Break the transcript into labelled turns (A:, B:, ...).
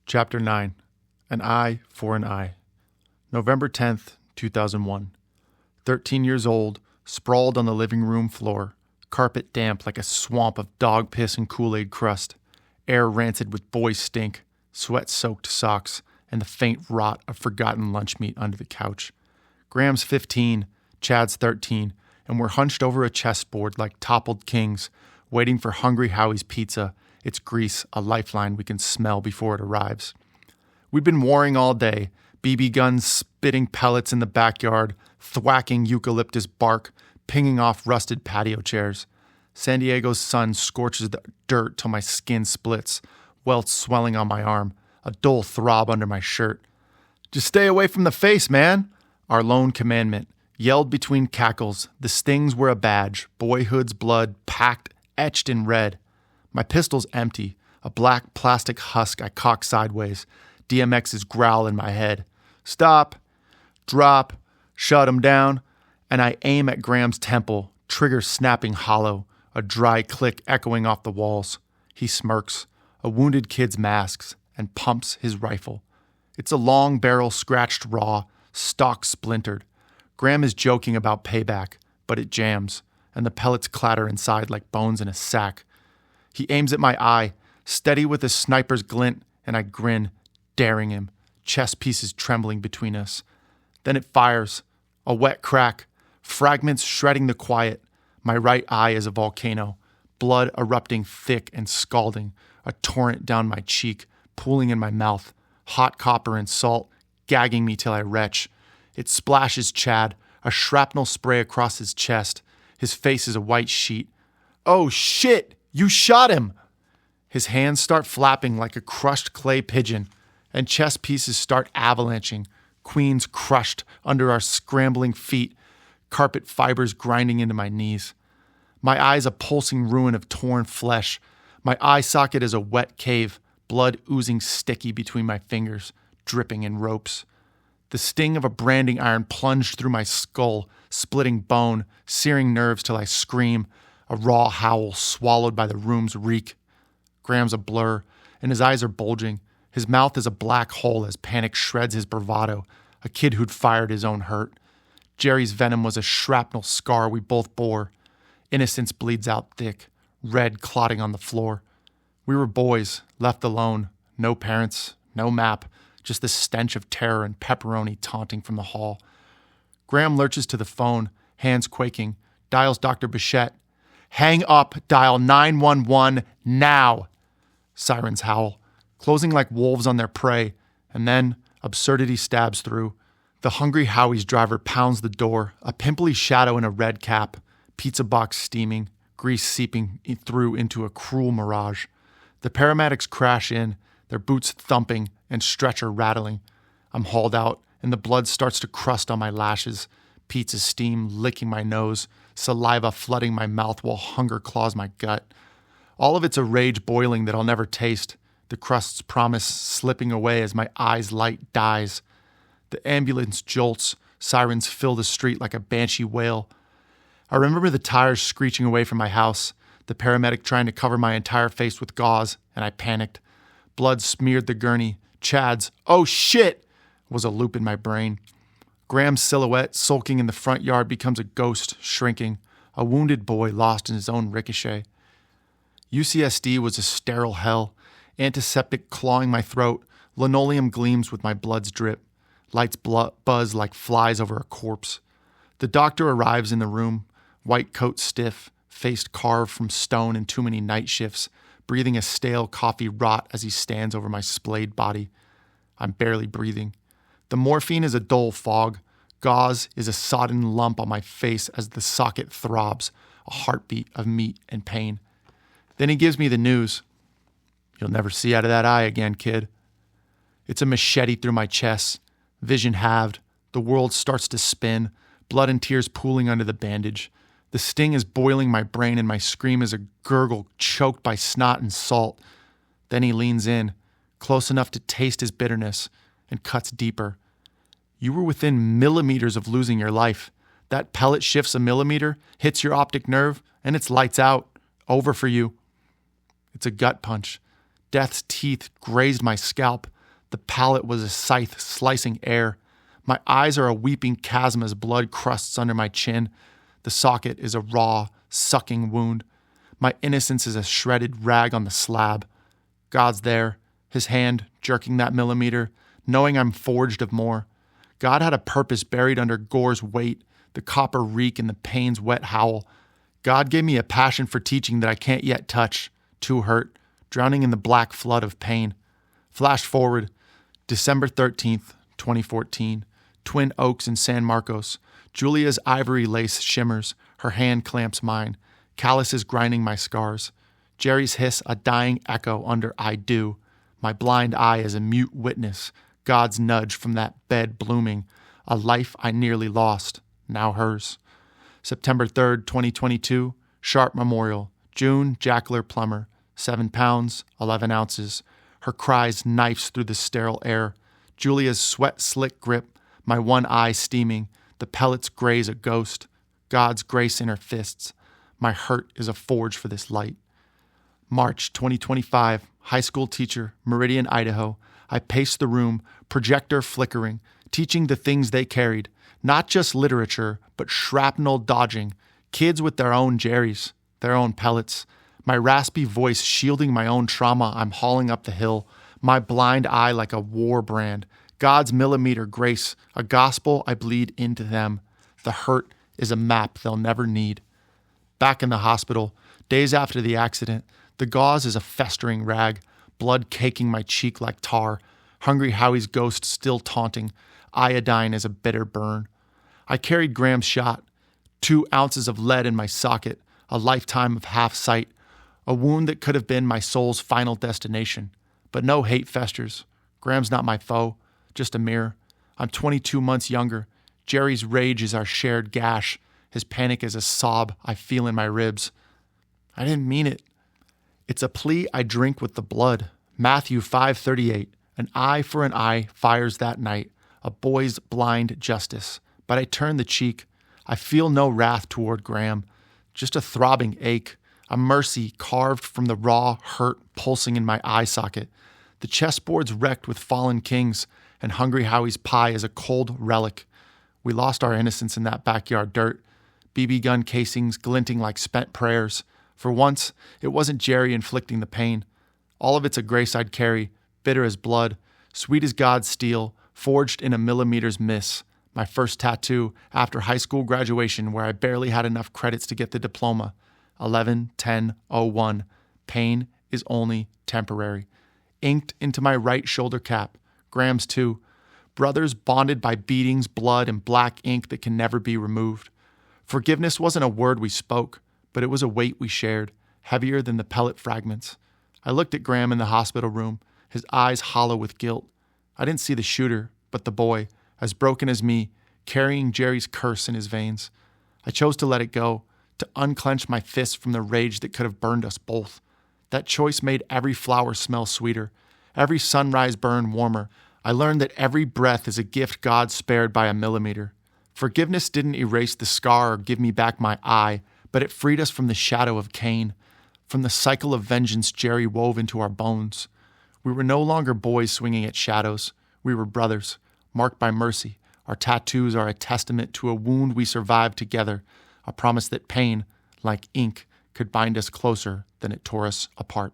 A: Chapter 9. An Eye for an Eye. November 10th, 2001. 13 years old, sprawled on the living room floor, carpet damp like a swamp of dog piss and Kool-Aid crust, air rancid with boy stink, sweat-soaked socks, and the faint rot of forgotten lunch meat under the couch. Graham's 15, Chad's 13, and we're hunched over a chessboard like toppled kings, waiting for Hungry Howie's pizza, its grease a lifeline we can smell before it arrives. We'd been warring all day, BB guns spitting pellets in the backyard, thwacking eucalyptus bark, pinging off rusted patio chairs. San Diego's sun scorches the dirt till my skin splits, welts swelling on my arm, a dull throb under my shirt. "Just stay away from the face, man," our lone commandment, yelled between cackles. The stings were a badge, boyhood's blood packed, etched in red. My pistol's empty, a black plastic husk I cock sideways, DMX's growl in my head. Stop, drop, shut him down, and I aim at Graham's temple, trigger snapping hollow, a dry click echoing off the walls. He smirks, a wounded kid's masks, and pumps his rifle. It's a long barrel scratched raw, stock splintered. Graham is joking about payback, but it jams, and the pellets clatter inside like bones in a sack. He aims at my eye, steady with a sniper's glint, and I grin, daring him, chess pieces trembling between us. Then it fires, a wet crack, fragments shredding the quiet. My right eye is a volcano, blood erupting thick and scalding, a torrent down my cheek, pooling in my mouth, hot copper and salt, gagging me till I retch. It splashes Chad, a shrapnel spray across his chest. His face is a white sheet. "Oh shit! You shot him!" His hands start flapping like a crushed clay pigeon, and chess pieces start avalanching, queens crushed under our scrambling feet, carpet fibers grinding into my knees. My eye's a pulsing ruin of torn flesh. My eye socket is a wet cave, blood oozing sticky between my fingers, dripping in ropes. The sting of a branding iron plunged through my skull, splitting bone, searing nerves till I scream, a raw howl swallowed by the room's reek. Graham's a blur, and his eyes are bulging. His mouth is a black hole as panic shreds his bravado, a kid who'd fired his own hurt. Jerry's venom was a shrapnel scar we both bore. Innocence bleeds out thick, red clotting on the floor. We were boys, left alone, no parents, no map, just the stench of terror and pepperoni taunting from the hall. Graham lurches to the phone, hands quaking, dials Dr. Bichette. "Hang up, dial 911 now." Sirens howl, closing like wolves on their prey, and then absurdity stabs through. The Hungry Howie's driver pounds the door, a pimply shadow in a red cap, pizza box steaming, grease seeping through into a cruel mirage. The paramedics crash in, their boots thumping and stretcher rattling. I'm hauled out, and the blood starts to crust on my lashes, pizza steam licking my nose, saliva flooding my mouth while hunger claws my gut. All of it's a rage boiling that I'll never taste, the crust's promise slipping away as my eye's light dies. The ambulance jolts, sirens fill the street like a banshee wail. I remember the tires screeching away from my house, the paramedic trying to cover my entire face with gauze, and I panicked. Blood smeared the gurney. Chad's "oh shit" was a loop in my brain. Graham's silhouette sulking in the front yard becomes a ghost, shrinking, a wounded boy lost in his own ricochet. UCSD was a sterile hell, antiseptic clawing my throat, linoleum gleams with my blood's drip, lights buzz like flies over a corpse. The doctor arrives in the room, white coat stiff, face carved from stone in too many night shifts, breathing a stale coffee rot as he stands over my splayed body. I'm barely breathing. The morphine is a dull fog. Gauze is a sodden lump on my face as the socket throbs, a heartbeat of meat and pain. Then he gives me the news. "You'll never see out of that eye again, kid." It's a machete through my chest, vision halved. The world starts to spin, blood and tears pooling under the bandage. The sting is boiling my brain and my scream is a gurgle choked by snot and salt. Then he leans in, close enough to taste his bitterness, and cuts deeper. "You were within millimeters of losing your life. That pellet shifts a millimeter, hits your optic nerve, and it's lights out. Over for you." It's a gut punch. Death's teeth grazed my scalp, The palate was a scythe slicing air. My eyes are a weeping chasm as blood crusts under my chin. The socket is a raw, sucking wound. My innocence is a shredded rag on the slab. God's there, his hand jerking that millimeter, knowing I'm forged of more. God had a purpose buried under gore's weight, the copper reek and the pain's wet howl. God gave me a passion for teaching that I can't yet touch, too hurt, drowning in the black flood of pain. Flash forward, December 13th, 2014, Twin Oaks in San Marcos. Julia's ivory lace shimmers, her hand clamps mine, calluses grinding my scars. Jerry's hiss a dying echo under I do. My blind eye is a mute witness, God's nudge from that bed blooming, a life I nearly lost, now hers. September 3rd, 2022, Sharp Memorial, June Jackler Plummer, 7 pounds, 11 ounces. Her cries knifes through the sterile air. Julia's sweat-slick grip, my one eye steaming. The pellets graze a ghost. God's grace in her fists. My hurt is a forge for this light. March 2025, high school teacher, Meridian, Idaho. I paced the room, projector flickering, teaching the things they carried. Not just literature, but shrapnel dodging. Kids with their own Jerrys, their own pellets. My raspy voice shielding my own trauma I'm hauling up the hill. My blind eye like a war brand. God's millimeter grace, a gospel I bleed into them. The hurt is a map they'll never need. Back in the hospital, days after the accident, the gauze is a festering rag, blood caking my cheek like tar, Hungry Howie's ghost still taunting, iodine is a bitter burn. I carried Graham's shot, 2 ounces of lead in my socket, a lifetime of half sight, a wound that could have been my soul's final destination. But no hate festers. Graham's not my foe, just a mirror. I'm 22 months younger. Jerry's rage is our shared gash. His panic is a sob I feel in my ribs. I didn't mean it. It's a plea I drink with the blood. Matthew 5:38. An eye for an eye fires that night. A boy's blind justice. But I turn the cheek. I feel no wrath toward Graham. Just a throbbing ache. A mercy carved from the raw hurt pulsing in my eye socket. The chessboard's wrecked with fallen kings, and Hungry Howie's pie is a cold relic. We lost our innocence in that backyard dirt. BB gun casings glinting like spent prayers. For once, it wasn't Jerry inflicting the pain. All of it's a grace I'd carry, bitter as blood, sweet as God's steel, forged in a millimeter's miss. My first tattoo after high school graduation where I barely had enough credits to get the diploma. 11-10-01. Pain is only temporary. Inked into my right shoulder cap. Graham's too. Brothers bonded by beatings, blood, and black ink that can never be removed. Forgiveness wasn't a word we spoke, but it was a weight we shared, heavier than the pellet fragments. I looked at Graham in the hospital room, his eyes hollow with guilt. I didn't see the shooter, but the boy, as broken as me, carrying Jerry's curse in his veins. I chose to let it go, to unclench my fists from the rage that could have burned us both. That choice made every flower smell sweeter, every sunrise burn warmer. I learned that every breath is a gift God spared by a millimeter. Forgiveness didn't erase the scar or give me back my eye, but it freed us from the shadow of Cain, from the cycle of vengeance Jerry wove into our bones. We were no longer boys swinging at shadows. We were brothers, marked by mercy. Our tattoos are a testament to a wound we survived together, a promise that pain, like ink, could bind us closer than it tore us apart.